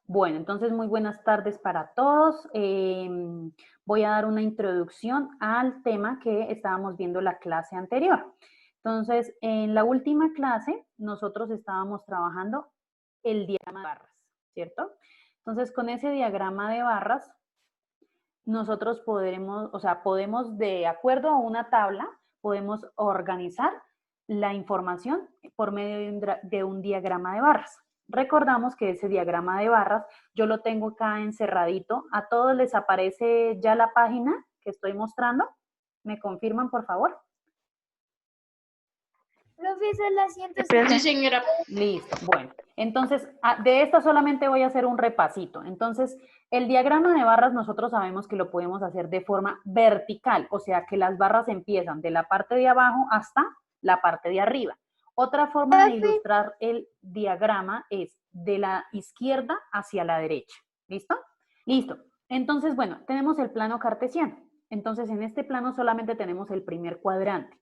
Bueno, entonces muy buenas tardes para todos. Voy a dar una introducción al tema que estábamos viendo la clase anterior. Entonces, en la última clase nosotros estábamos trabajando el diagrama de barras, ¿cierto? Entonces, con ese diagrama de barras, nosotros podremos, o sea, podemos de acuerdo a una tabla, podemos organizar la información por medio de un diagrama de barras. Recordamos que ese diagrama de barras yo lo tengo acá encerradito. ¿A todos les aparece ya la página que estoy mostrando? ¿Me confirman, por favor? Profesor, la siento. Sí, señora. Listo, bueno. Entonces, de esta solamente voy a hacer un repasito. Entonces, el diagrama de barras nosotros sabemos que lo podemos hacer de forma vertical, o sea que las barras empiezan de la parte de abajo hasta la parte de arriba. Otra forma de ilustrar el diagrama es de la izquierda hacia la derecha. ¿Listo? Listo. Entonces, bueno, tenemos el plano cartesiano. Entonces, en este plano solamente tenemos el primer cuadrante.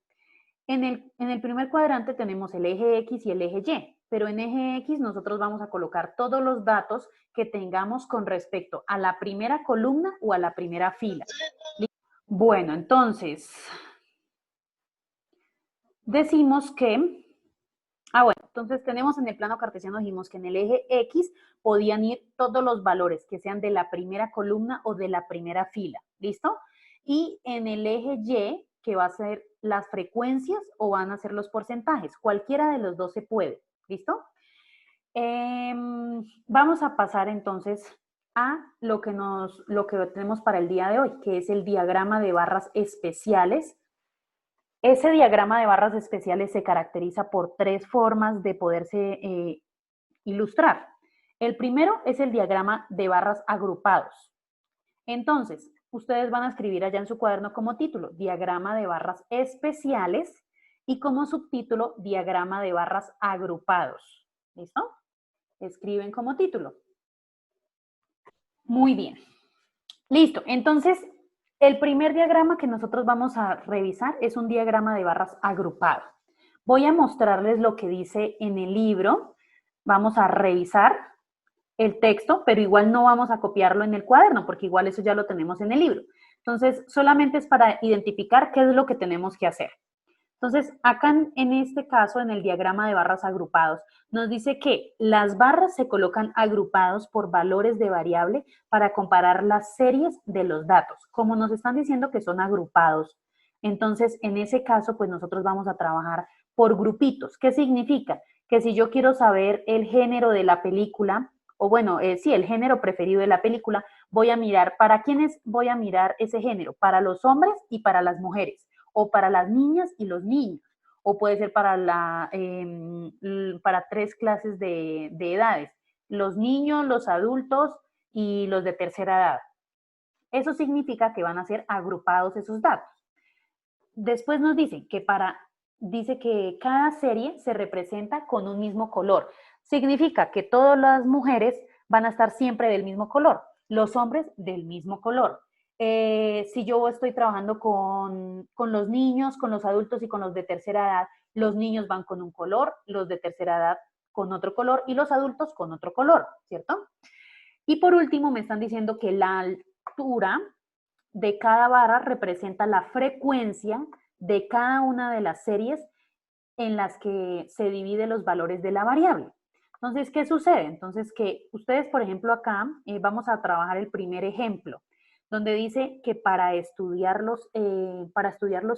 En el primer cuadrante tenemos el eje X y el eje Y, pero en eje X nosotros vamos a colocar todos los datos que tengamos con respecto a la primera columna o a la primera fila. Bueno, entonces, decimos que, entonces tenemos en el plano cartesiano, dijimos que en el eje X podían ir todos los valores que sean de la primera columna o de la primera fila, ¿listo? Y en el eje Y, que va a ser las frecuencias o van a ser los porcentajes, cualquiera de los dos se puede, ¿listo? Vamos a pasar entonces a lo que tenemos para el día de hoy, que es el diagrama de barras especiales. Ese diagrama de barras especiales se caracteriza por tres formas de poderse ilustrar. El primero es el diagrama de barras agrupados. Entonces, ustedes van a escribir allá en su cuaderno como título, diagrama de barras especiales, y como subtítulo, diagrama de barras agrupados. ¿Listo? Escriben como título. Muy bien. Listo. Entonces, el primer diagrama que nosotros vamos a revisar es un diagrama de barras agrupado. Voy a mostrarles lo que dice en el libro. Vamos a revisar el texto, pero igual no vamos a copiarlo en el cuaderno, porque igual eso ya lo tenemos en el libro. Entonces, solamente es para identificar qué es lo que tenemos que hacer. Entonces, acá en este caso, en el diagrama de barras agrupados, nos dice que las barras se colocan agrupados por valores de variable para comparar las series de los datos. Como nos están diciendo que son agrupados, entonces en ese caso, pues nosotros vamos a trabajar por grupitos. ¿Qué significa? Que si yo quiero saber el género de la película, o bueno, sí, el género preferido de la película, voy a mirar, ¿para quiénes voy a mirar ese género? Para los hombres y para las mujeres, o para las niñas y los niños, o puede ser para tres clases de edades, los niños, los adultos y los de tercera edad. Eso significa que van a ser agrupados esos datos. Después nos dicen que dice que cada serie se representa con un mismo color. Significa que todas las mujeres van a estar siempre del mismo color, los hombres del mismo color. Si yo estoy trabajando con los niños, con los adultos y con los de tercera edad, los niños van con un color, los de tercera edad con otro color y los adultos con otro color, ¿cierto? Y por último me están diciendo que la altura de cada barra representa la frecuencia de cada una de las series en las que se divide los valores de la variable. Entonces, ¿qué sucede? Entonces, que ustedes, por ejemplo, acá vamos a trabajar el primer ejemplo, donde dice que para estudiar los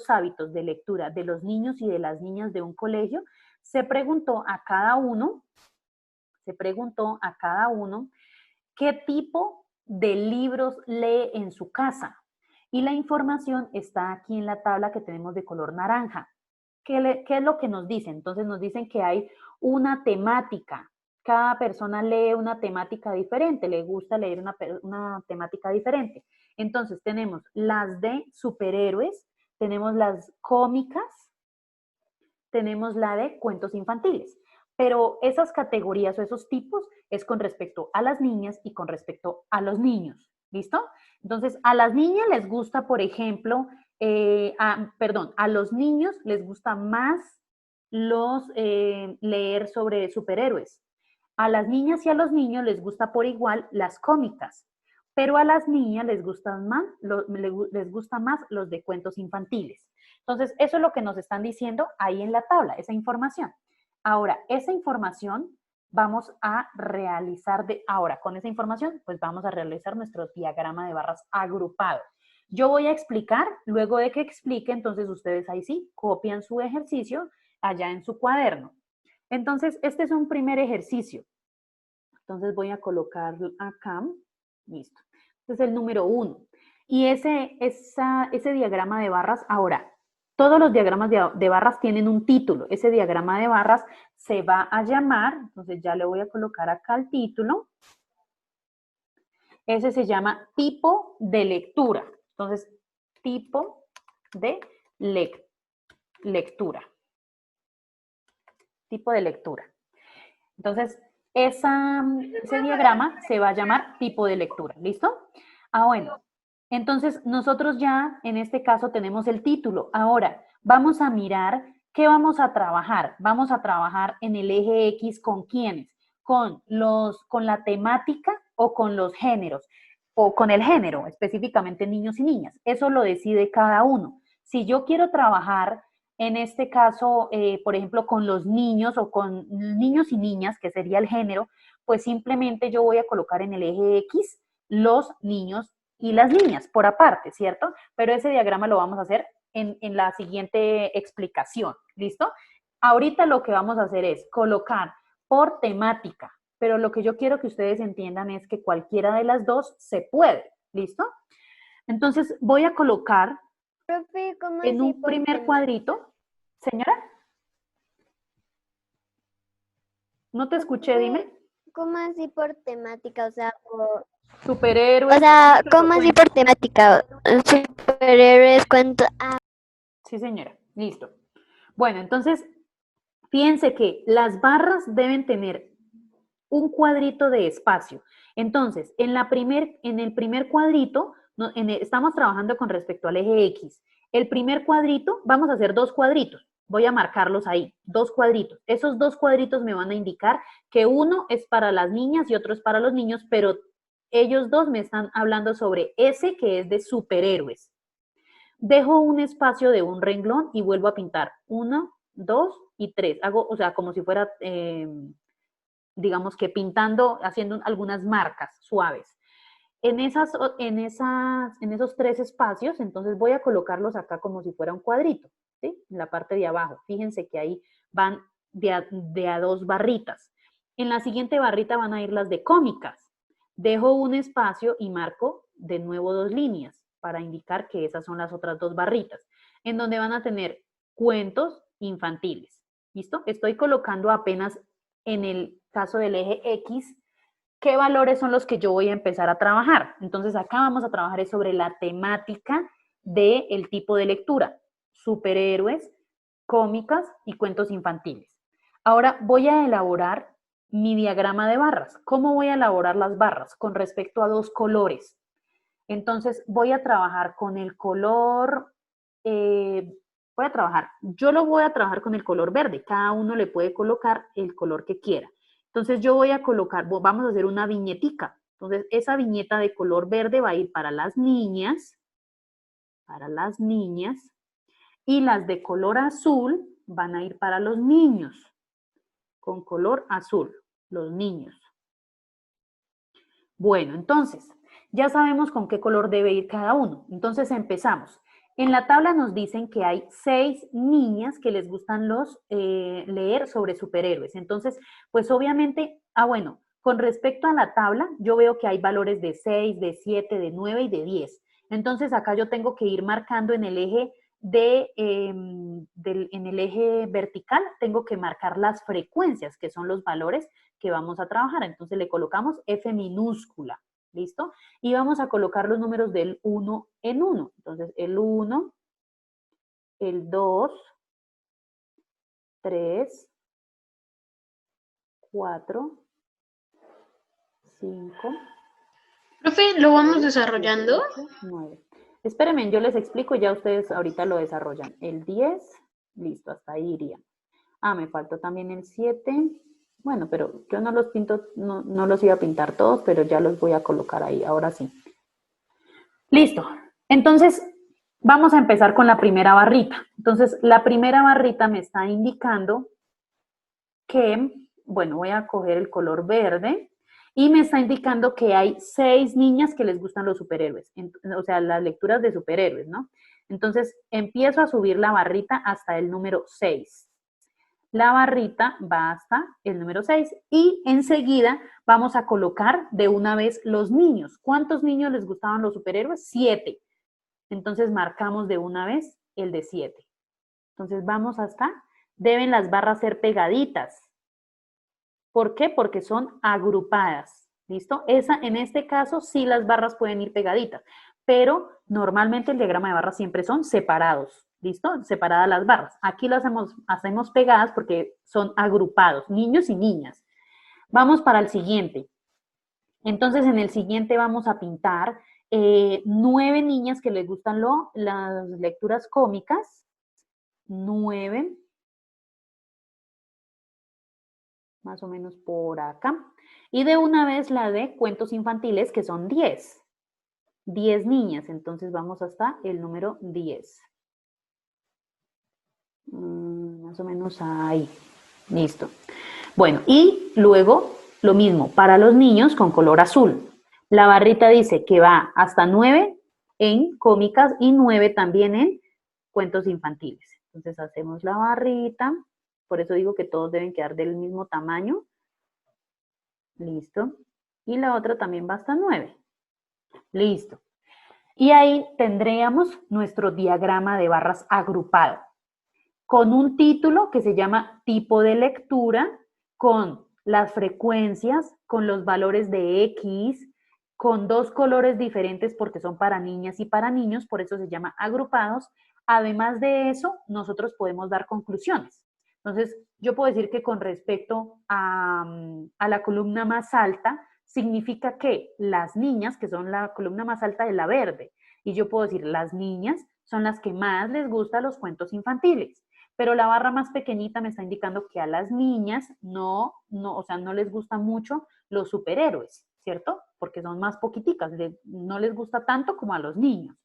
hábitos de lectura de los niños y de las niñas de un colegio, se preguntó a cada uno qué tipo de libros lee en su casa. Y la información está aquí en la tabla que tenemos de color naranja. ¿Qué es lo que nos dicen? Entonces nos dicen que hay una temática. Cada persona lee una temática diferente, le gusta leer una temática diferente. Entonces tenemos las de superhéroes, tenemos las cómicas, tenemos la de cuentos infantiles. Pero esas categorías o esos tipos es con respecto a las niñas y con respecto a los niños. ¿Listo? Entonces, a las niñas les gusta, por ejemplo, a los niños les gusta más leer sobre superhéroes. A las niñas y a los niños les gusta por igual las cómicas, pero a las niñas les gustan más, les gusta más los de cuentos infantiles. Entonces, eso es lo que nos están diciendo ahí en la tabla, esa información. Ahora, esa información vamos a realizar ahora con esa información, pues vamos a realizar nuestro diagrama de barras agrupado. Yo voy a explicar, luego de que explique, entonces ustedes ahí sí copian su ejercicio allá en su cuaderno. Entonces, este es un primer ejercicio. Entonces voy a colocar acá, listo. Este es el número 1. Y ese diagrama de barras, ahora, todos los diagramas de barras tienen un título. Ese diagrama de barras se va a llamar, entonces ya le voy a colocar acá el título. Ese se llama tipo de lectura. Entonces, tipo de lectura. Tipo de lectura. Entonces, ese diagrama se va a llamar tipo de lectura. ¿Listo? Ah, bueno. Entonces, nosotros ya en este caso tenemos el título. Ahora, vamos a mirar qué vamos a trabajar. Vamos a trabajar en el eje X con quiénes, con la temática o con los géneros, o con el género, específicamente niños y niñas. Eso lo decide cada uno. Si yo quiero trabajar en este caso, por ejemplo, con los niños o con niños y niñas, que sería el género, pues simplemente yo voy a colocar en el eje X los niños y las niñas por aparte, ¿cierto? Pero ese diagrama lo vamos a hacer en la siguiente explicación, ¿listo? Ahorita lo que vamos a hacer es colocar por temática, pero lo que yo quiero que ustedes entiendan es que cualquiera de las dos se puede, ¿listo? Entonces voy a colocar Profe, ¿cómo en así un por primer temática? cuadrito, señora, no te escuché, dime. ¿Cómo así por temática? Superhéroes, cómicas o ¿cómo así por cuentos. temática? Superhéroes, cuento. Ah, Sí, señora, listo. Bueno, entonces, fíjense que las barras deben tener un cuadrito de espacio. Entonces, en el primer cuadrito, estamos trabajando con respecto al eje X. El primer cuadrito, vamos a hacer dos cuadritos. Voy a marcarlos ahí, dos cuadritos. Esos dos cuadritos me van a indicar que uno es para las niñas y otro es para los niños, pero ellos dos me están hablando sobre ese que es de superhéroes. Dejo un espacio de un renglón y vuelvo a pintar 1, 2 y 3. Hago, o sea, como si fuera, digamos que pintando, haciendo algunas marcas suaves. En esos tres espacios, entonces voy a colocarlos acá como si fuera un cuadrito, ¿sí? En la parte de abajo. Fíjense que ahí van de a dos barritas. En la siguiente barrita van a ir las de cómicas. Dejo un espacio y marco de nuevo dos líneas para indicar que esas son las otras dos barritas, en donde van a tener cuentos infantiles. ¿Listo? Estoy colocando apenas en el caso del eje X qué valores son los que yo voy a empezar a trabajar. Entonces acá vamos a trabajar sobre la temática del tipo de lectura, superhéroes, cómicas y cuentos infantiles. Ahora voy a elaborar mi diagrama de barras. ¿Cómo voy a elaborar las barras? Con respecto a dos colores. Entonces voy a trabajar con el color, yo lo voy a trabajar con el color verde, cada uno le puede colocar el color que quiera. Entonces yo voy a colocar, vamos a hacer una viñetica. Entonces esa viñeta de color verde va a ir para las niñas, y las de color azul van a ir para los niños, con color azul, los niños. Bueno, entonces, ya sabemos con qué color debe ir cada uno. Entonces empezamos. En la tabla nos dicen que hay 6 niñas que les gustan leer sobre superhéroes. Entonces, pues obviamente, bueno, con respecto a la tabla, yo veo que hay valores de 6, de 7, de 9 y de 10. Entonces, acá yo tengo que ir marcando en el eje en el eje vertical, tengo que marcar las frecuencias, que son los valores que vamos a trabajar. Entonces le colocamos F minúscula, ¿listo? Y vamos a colocar los números del 1 en 1. Entonces el 1, el 2, 3, 4, 5. Profe, ¿lo vamos 6, 7, desarrollando? 8, 9. Espérenme, yo les explico y ya ustedes ahorita lo desarrollan. El 10, listo, hasta ahí iría. Me faltó también el 7, Bueno, pero yo no los pinto, no los iba a pintar todos, pero ya los voy a colocar ahí, ahora sí. Listo. Entonces, vamos a empezar con la primera barrita. Entonces, la primera barrita me está indicando que, bueno, voy a coger el color verde y me está indicando que hay 6 niñas que les gustan los superhéroes, o sea, las lecturas de superhéroes, ¿no? Entonces, empiezo a subir la barrita hasta el número 6. La barrita va hasta el número 6 y enseguida vamos a colocar de una vez los niños. ¿Cuántos niños les gustaban los superhéroes? 7. Entonces marcamos de una vez el de 7. Entonces vamos hasta, deben las barras ser pegaditas. ¿Por qué? Porque son agrupadas. ¿Listo? En este caso sí las barras pueden ir pegaditas, pero normalmente el diagrama de barras siempre son separados. ¿Listo? Separadas las barras. Aquí las hacemos pegadas porque son agrupados, niños y niñas. Vamos para el siguiente. Entonces, en el siguiente vamos a pintar 9 niñas que les gustan las lecturas cómicas. 9. Más o menos por acá. Y de una vez la de cuentos infantiles, que son 10. 10 niñas. Entonces, vamos hasta el número 10. Más o menos ahí. Listo. Bueno, y luego lo mismo para los niños con color azul. La barrita dice que va hasta 9 en cómicas y 9 también en cuentos infantiles. Entonces hacemos la barrita, por eso digo que todos deben quedar del mismo tamaño. Listo. Y la otra también va hasta 9. Listo. Y ahí tendríamos nuestro diagrama de barras agrupado, con un título que se llama tipo de lectura, con las frecuencias, con los valores de X, con 2 colores diferentes porque son para niñas y para niños, por eso se llama agrupados. Además de eso, nosotros podemos dar conclusiones. Entonces, yo puedo decir que con respecto a la columna más alta, significa que las niñas, que son la columna más alta de la verde, y yo puedo decir las niñas son las que más les gustan los cuentos infantiles. Pero la barra más pequeñita me está indicando que a las niñas no les gustan mucho los superhéroes, ¿cierto? Porque son más poquiticas, no les gusta tanto como a los niños.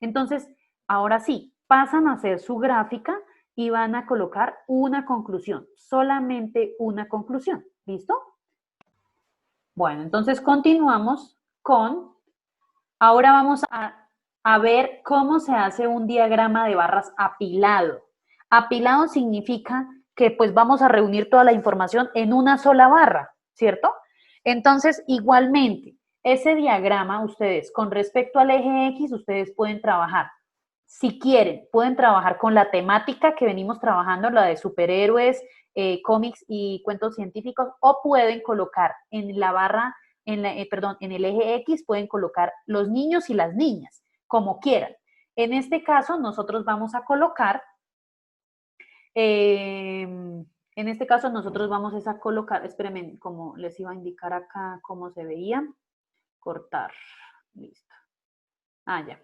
Entonces, ahora sí, pasan a hacer su gráfica y van a colocar una conclusión, solamente una conclusión, ¿listo? Bueno, entonces continuamos ahora vamos a ver cómo se hace un diagrama de barras apilado. Apilado significa que pues vamos a reunir toda la información en una sola barra, ¿cierto? Entonces, igualmente, ese diagrama, ustedes, con respecto al eje X, ustedes pueden trabajar. Si quieren, pueden trabajar con la temática que venimos trabajando, la de superhéroes, cómics y cuentos científicos, o pueden colocar en la barra, en el eje X, pueden colocar los niños y las niñas, como quieran. En este caso, nosotros vamos a colocar espérenme, como les iba a indicar acá cómo se veía, cortar, listo. Ya.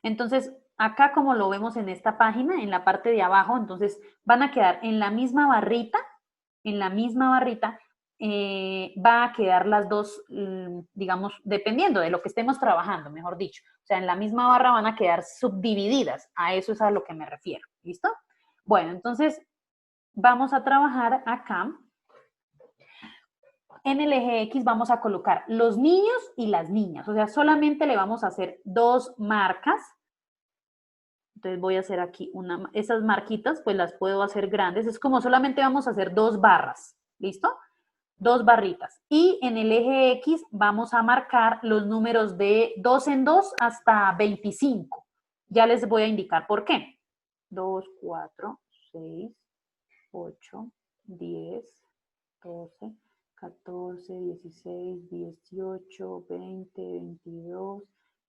Entonces, acá como lo vemos en esta página, en la parte de abajo, entonces van a quedar en la misma barrita, va a quedar las dos, digamos, dependiendo de lo que estemos trabajando, mejor dicho. O sea, en la misma barra van a quedar subdivididas, a eso es a lo que me refiero, ¿listo? Bueno, entonces vamos a trabajar acá. En el eje X vamos a colocar los niños y las niñas, o sea, solamente le vamos a hacer 2 marcas. Entonces voy a hacer aquí esas marquitas, pues las puedo hacer grandes. Es como solamente vamos a hacer 2 barras, ¿listo? 2 barritas. Y en el eje X vamos a marcar los números de 2 en 2 hasta 25. Ya les voy a indicar por qué. 2, 4, 6, 8, 10, 12, 14, 16, 18, 20, 22,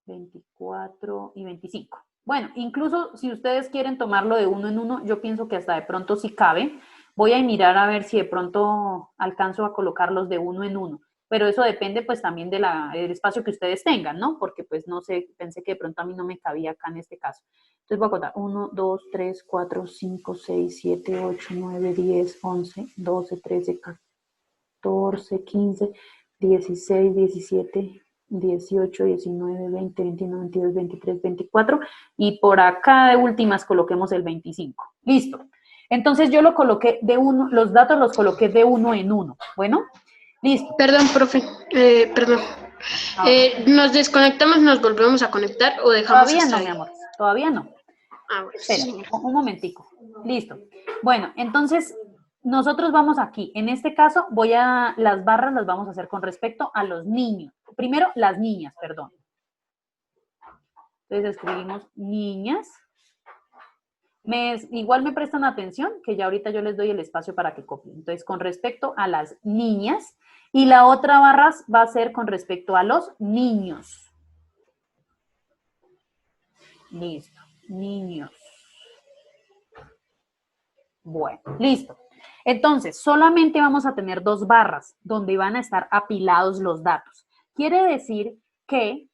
24 y 25. Bueno, incluso si ustedes quieren tomarlo de uno en uno, yo pienso que hasta de pronto sí cabe. Voy a mirar a ver si de pronto alcanzo a colocarlos de uno en uno. Pero eso depende pues también del espacio que ustedes tengan, ¿no? Porque pues no sé, pensé que de pronto a mí no me cabía acá en este caso. Entonces voy a contar 1, 2, 3, 4, 5, 6, 7, 8, 9, 10, 11, 12, 13, 14. 14, 15, 16, 17, 18, 19, 20, 21, 22, 23, 24 y por acá de últimas coloquemos el 25. Listo. Entonces yo lo coloqué de uno, los datos los coloqué de uno en uno. Bueno, listo. Perdón, profe. Perdón. ¿Nos desconectamos, nos volvemos a conectar o dejamos Todavía hasta no, ahí? mi amor, todavía no. Ah, bueno, Espera, sí, señor. un momentico. Listo. Bueno, entonces nosotros vamos aquí. En este caso, las barras las vamos a hacer con respecto a los niños. Primero, las niñas, perdón. Entonces escribimos niñas. Igual me prestan atención, que ya ahorita yo les doy el espacio para que copien. Entonces, con respecto a las niñas. Y la otra barra va a ser con respecto a los niños. Listo. Niños. Bueno, listo. Entonces, solamente vamos a tener dos barras donde van a estar apilados los datos. Quiere decir que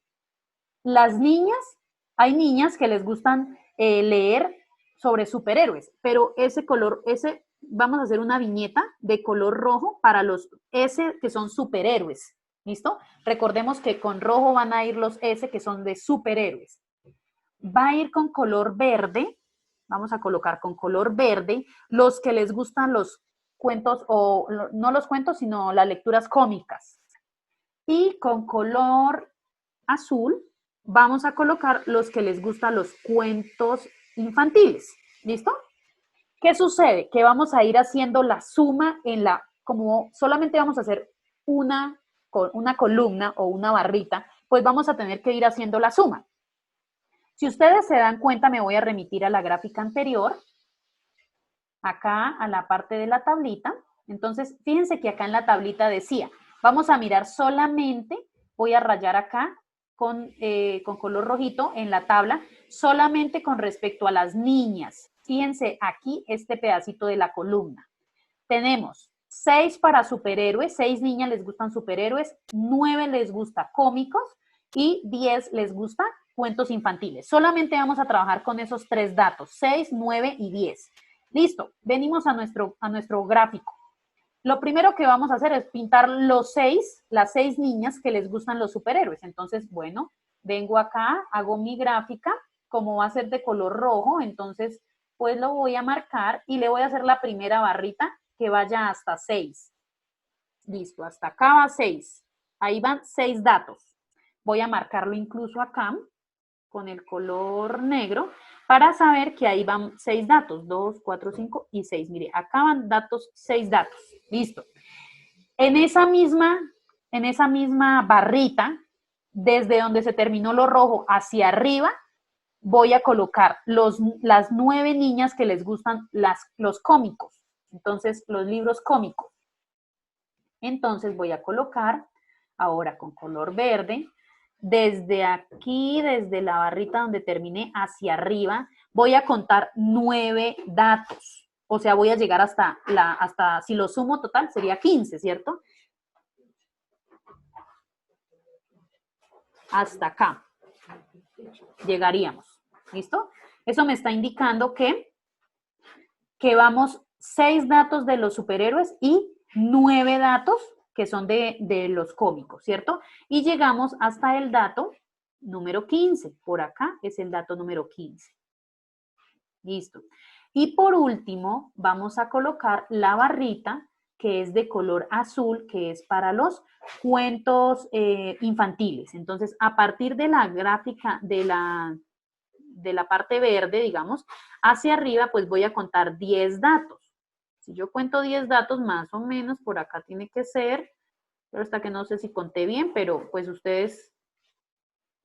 las niñas, hay niñas que les gustan leer sobre superhéroes, pero vamos a hacer una viñeta de color rojo para los S que son superhéroes. ¿Listo? Recordemos que con rojo van a ir los S que son de superhéroes. Va a ir con color verde. Vamos a colocar con color verde los que les gustan los cuentos, o no los cuentos, sino las lecturas cómicas. Y con color azul vamos a colocar los que les gustan los cuentos infantiles. ¿Listo? ¿Qué sucede? Que vamos a ir haciendo la suma como solamente vamos a hacer una columna o una barrita, pues vamos a tener que ir haciendo la suma. Si ustedes se dan cuenta, me voy a remitir a la gráfica anterior, acá a la parte de la tablita. Entonces, fíjense que acá en la tablita decía, vamos a mirar solamente, voy a rayar acá con color rojito en la tabla, solamente con respecto a las niñas. Fíjense aquí este pedacito de la columna. Tenemos 6 para superhéroes, 6 niñas les gustan superhéroes, 9 les gusta cómicos y 10 les gusta cuentos infantiles. Solamente vamos a trabajar con esos 3 datos, 6, 9 y 10. Listo, venimos a nuestro gráfico. Lo primero que vamos a hacer es pintar las 6 niñas que les gustan los superhéroes. Entonces, bueno, vengo acá, hago mi gráfica, como va a ser de color rojo, entonces pues lo voy a marcar y le voy a hacer la primera barrita que vaya hasta 6. Listo, hasta acá va 6. Ahí van 6 datos. Voy a marcarlo incluso acá con el color negro para saber que ahí van 6 datos. 2, 4, 5 y 6. Mire, acá van 6 datos. Listo. En esa misma barrita, desde donde se terminó lo rojo hacia arriba, voy a colocar las 9 niñas que les gustan los cómicos. Entonces, los libros cómicos. Entonces, voy a colocar ahora con color verde, desde aquí, desde la barrita donde terminé hacia arriba, voy a contar 9 datos. O sea, voy a llegar hasta, si lo sumo total, sería 15, ¿cierto? Hasta acá llegaríamos. ¿Listo? Eso me está indicando que vamos 6 datos de los superhéroes y 9 datos que son de los cómicos, ¿cierto? Y llegamos hasta el dato número 15. Por acá es el dato número 15. Listo. Y por último, vamos a colocar la barrita que es de color azul, que es para los cuentos infantiles. Entonces, a partir de la gráfica de la parte verde, digamos, hacia arriba, pues voy a contar 10 datos. Si yo cuento 10 datos, más o menos, por acá tiene que ser, pero hasta que no sé si conté bien, pero pues ustedes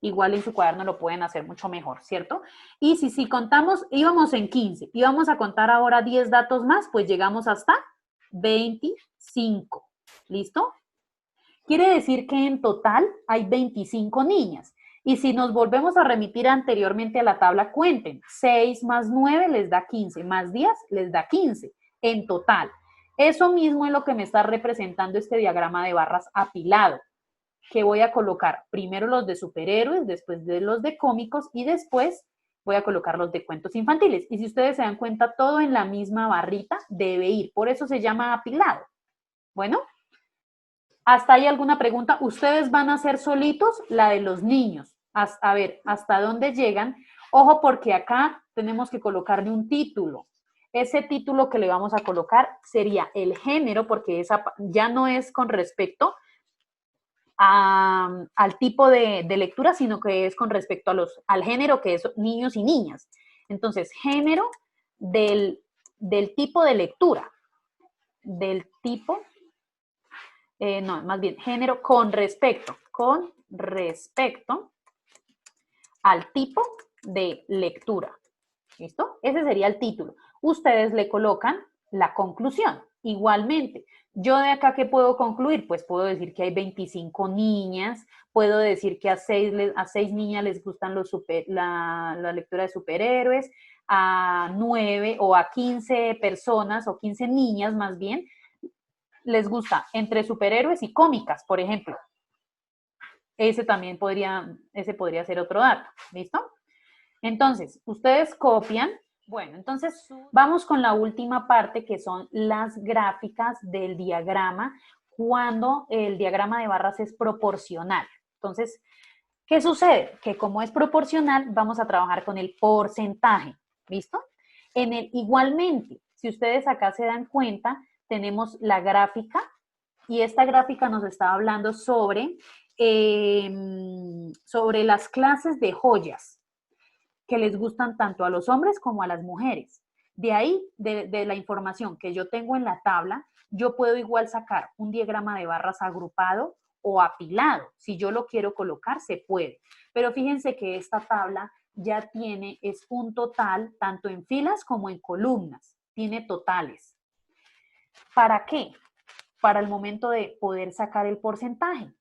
igual en su cuaderno lo pueden hacer mucho mejor, ¿cierto? Y si contamos, íbamos en 15, y vamos a contar ahora 10 datos más, pues llegamos hasta 25. ¿Listo? Quiere decir que en total hay 25 niñas. Y si nos volvemos a remitir anteriormente a la tabla, cuenten, 6 más 9 les da 15, más 10 les da 15 en total. Eso mismo es lo que me está representando este diagrama de barras apilado, que voy a colocar primero los de superhéroes, después de los de cómicos y después voy a colocar los de cuentos infantiles. Y si ustedes se dan cuenta, todo en la misma barrita debe ir. Por eso se llama apilado. Bueno, ¿Hasta ahí alguna pregunta? ¿Ustedes van a hacer solitos la de los niños? A ver, ¿hasta dónde llegan? Ojo, porque acá tenemos que colocarle un título. Ese título que le vamos a colocar sería el género, porque esa ya no es con respecto al tipo de lectura, sino que es con respecto al género, que es niños y niñas. Entonces, género del tipo de lectura, del tipo, no, más bien, género con respecto al tipo de lectura. ¿Listo? Ese sería el título. Ustedes le colocan la conclusión. Igualmente, yo de acá, ¿qué puedo concluir? Pues puedo decir que hay 25 niñas, puedo decir que a 6 niñas les gustan la lectura de superhéroes, a 9 o a 15 personas o 15 niñas más bien, les gusta entre superhéroes y cómicas, por ejemplo. Ese podría ser otro dato, ¿listo? Entonces, ustedes copian. Bueno, entonces vamos con la última parte, que son las gráficas del diagrama, cuando el diagrama de barras es proporcional. Entonces, ¿qué sucede? Que como es proporcional, vamos a trabajar con el porcentaje, ¿listo? Igualmente, si ustedes acá se dan cuenta, tenemos la gráfica, y esta gráfica nos está hablando sobre las clases de joyas que les gustan tanto a los hombres como a las mujeres. De ahí, de la información que yo tengo en la tabla, yo puedo igual sacar un diagrama de barras agrupado o apilado. Si yo lo quiero colocar, se puede. Pero fíjense que esta tabla ya es un total, tanto en filas como en columnas. Tiene totales. ¿Para qué? Para el momento de poder sacar el porcentaje.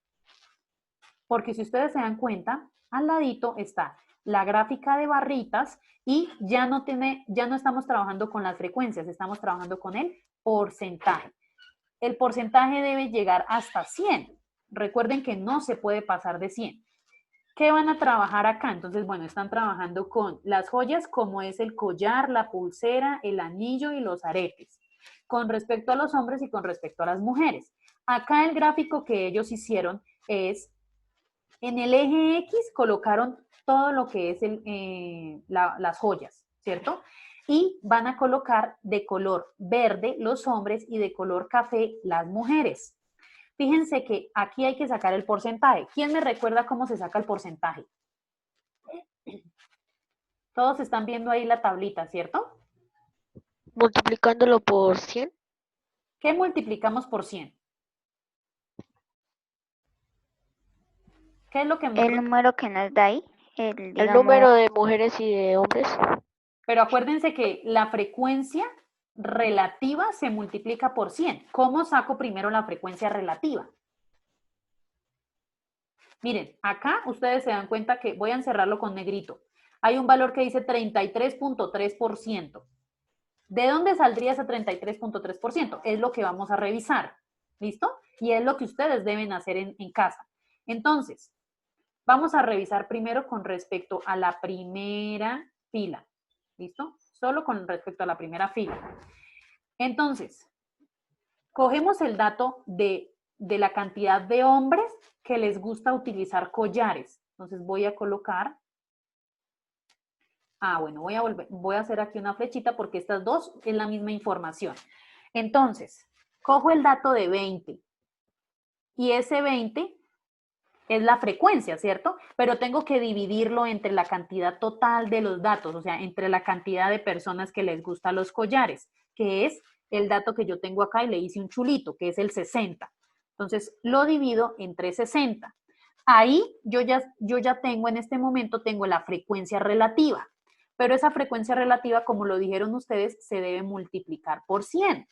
Porque si ustedes se dan cuenta, al ladito está la gráfica de barritas y ya no estamos trabajando con las frecuencias, estamos trabajando con el porcentaje. El porcentaje debe llegar hasta 100. Recuerden que no se puede pasar de 100. ¿Qué van a trabajar acá? Entonces, bueno, están trabajando con las joyas como es el collar, la pulsera, el anillo y los aretes, con respecto a los hombres y con respecto a las mujeres. Acá el gráfico que ellos hicieron es, en el eje X colocaron todo lo que es las joyas, ¿cierto? Y van a colocar de color verde los hombres y de color café las mujeres. Fíjense que aquí hay que sacar el porcentaje. ¿Quién me recuerda cómo se saca el porcentaje? Todos están viendo ahí la tablita, ¿cierto? Multiplicándolo por 100. ¿Qué multiplicamos por 100? ¿Qué es lo que El número que nos da ahí, El número de mujeres y de hombres. Pero acuérdense que la frecuencia relativa se multiplica por 100. ¿Cómo saco primero la frecuencia relativa? Miren, acá ustedes se dan cuenta que voy a encerrarlo con negrito. Hay un valor que dice 33.3%. ¿De dónde saldría ese 33.3%? Es lo que vamos a revisar. ¿Listo? Y es lo que ustedes deben hacer en casa. Entonces, vamos a revisar primero con respecto a la primera fila. ¿Listo? Solo con respecto a la primera fila. Entonces, cogemos el dato de la cantidad de hombres que les gusta utilizar collares. Entonces voy a colocar, bueno, voy a hacer aquí una flechita porque estas dos es la misma información. Entonces, cojo el dato de 20 y ese 20 es la frecuencia, ¿cierto? Pero tengo que dividirlo entre la cantidad total de los datos, o sea, entre la cantidad de personas que les gustan los collares, que es el dato que yo tengo acá y le hice un chulito, que es el 60. Entonces, lo divido entre 60. Ahí yo ya tengo, en este momento, tengo la frecuencia relativa, pero esa frecuencia relativa, como lo dijeron ustedes, se debe multiplicar por 100.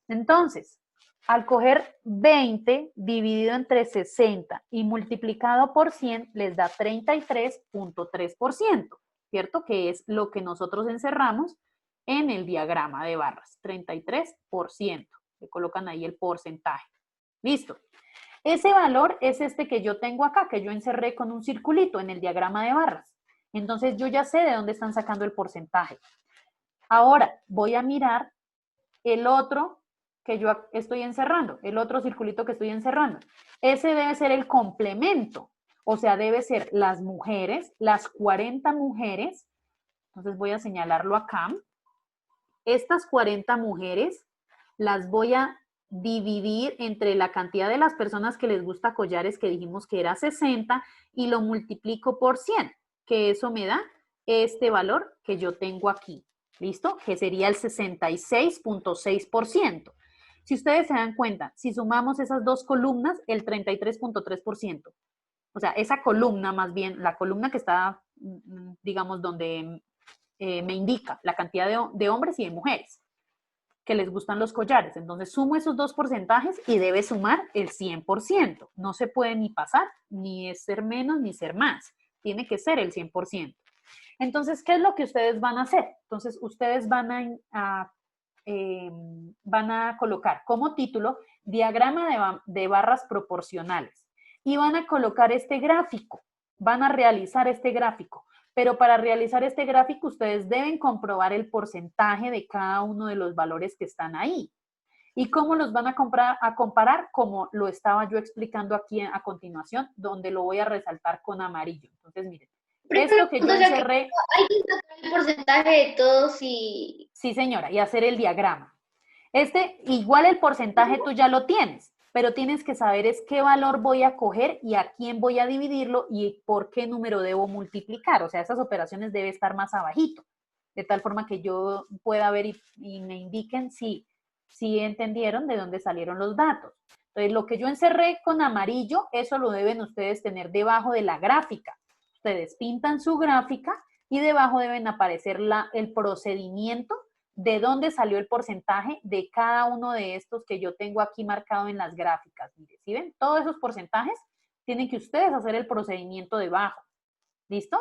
Entonces, al coger 20 dividido entre 60 y multiplicado por 100, les da 33.3%, ¿cierto? Que es lo que nosotros encerramos en el diagrama de barras, 33%. Le colocan ahí el porcentaje. Listo. Ese valor es este que yo tengo acá, que yo encerré con un circulito en el diagrama de barras. Entonces, yo ya sé de dónde están sacando el porcentaje. Ahora, voy a mirar el otro que yo estoy encerrando, el otro circulito que estoy encerrando. Ese debe ser el complemento, o sea, debe ser las mujeres, las 40 mujeres, entonces voy a señalarlo acá. Estas 40 mujeres las voy a dividir entre la cantidad de las personas que les gusta collares, que dijimos que era 60, y lo multiplico por 100, que eso me da este valor que yo tengo aquí. ¿Listo? Que sería el 66.6%. Si ustedes se dan cuenta, si sumamos esas dos columnas, el 33.3%. O sea, esa columna más bien, la columna que está, digamos, donde me indica la cantidad de hombres y de mujeres que les gustan los collares. Entonces, sumo esos dos porcentajes y debe sumar el 100%. No se puede ni pasar, ni es ser menos, ni ser más. Tiene que ser el 100%. Entonces, ¿qué es lo que ustedes van a hacer? Entonces, ustedes van a colocar como título diagrama de barras proporcionales y van a colocar este gráfico, van a realizar este gráfico. Pero para realizar este gráfico, ustedes deben comprobar el porcentaje de cada uno de los valores que están ahí. ¿Y cómo los van a comparar? Como lo estaba yo explicando aquí a continuación, donde lo voy a resaltar con amarillo. Entonces, miren, esto que yo encerré... Hay que sacar el porcentaje de todos y... Sí, señora, y hacer el diagrama. Igual el porcentaje tú ya lo tienes, pero tienes que saber es qué valor voy a coger y a quién voy a dividirlo y por qué número debo multiplicar. O sea, esas operaciones deben estar más abajito, de tal forma que yo pueda ver y me indiquen si entendieron de dónde salieron los datos. Entonces, lo que yo encerré con amarillo, eso lo deben ustedes tener debajo de la gráfica. Ustedes pintan su gráfica y debajo deben aparecer el procedimiento de dónde salió el porcentaje de cada uno de estos que yo tengo aquí marcado en las gráficas. Miren, ¿sí ven? Todos esos porcentajes tienen que ustedes hacer el procedimiento debajo. ¿Listo?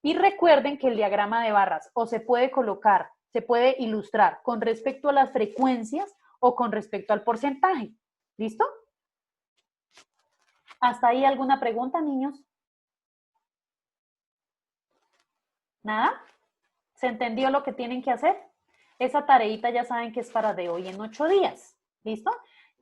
Y recuerden que el diagrama de barras o se puede colocar, se puede ilustrar con respecto a las frecuencias o con respecto al porcentaje. ¿Listo? ¿Hasta ahí alguna pregunta, niños? ¿Nada? ¿Se entendió lo que tienen que hacer? Esa tareita ya saben que es para de hoy en 8 días. ¿Listo?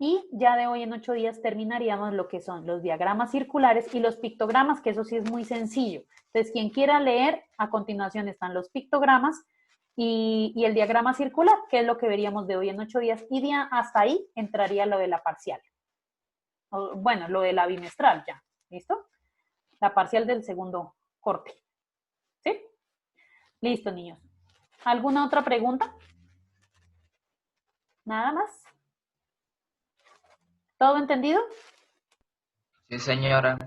Y ya de hoy en 8 días terminaríamos lo que son los diagramas circulares y los pictogramas, que eso sí es muy sencillo. Entonces, quien quiera leer, a continuación están los pictogramas y el diagrama circular, que es lo que veríamos de hoy en 8 días. Y hasta ahí entraría lo de la parcial. Bueno, lo de la bimestral ya. ¿Listo? La parcial del segundo corte. ¿Sí? Listo, niños. ¿Alguna otra pregunta? ¿Nada más? ¿Todo entendido? Sí, señora.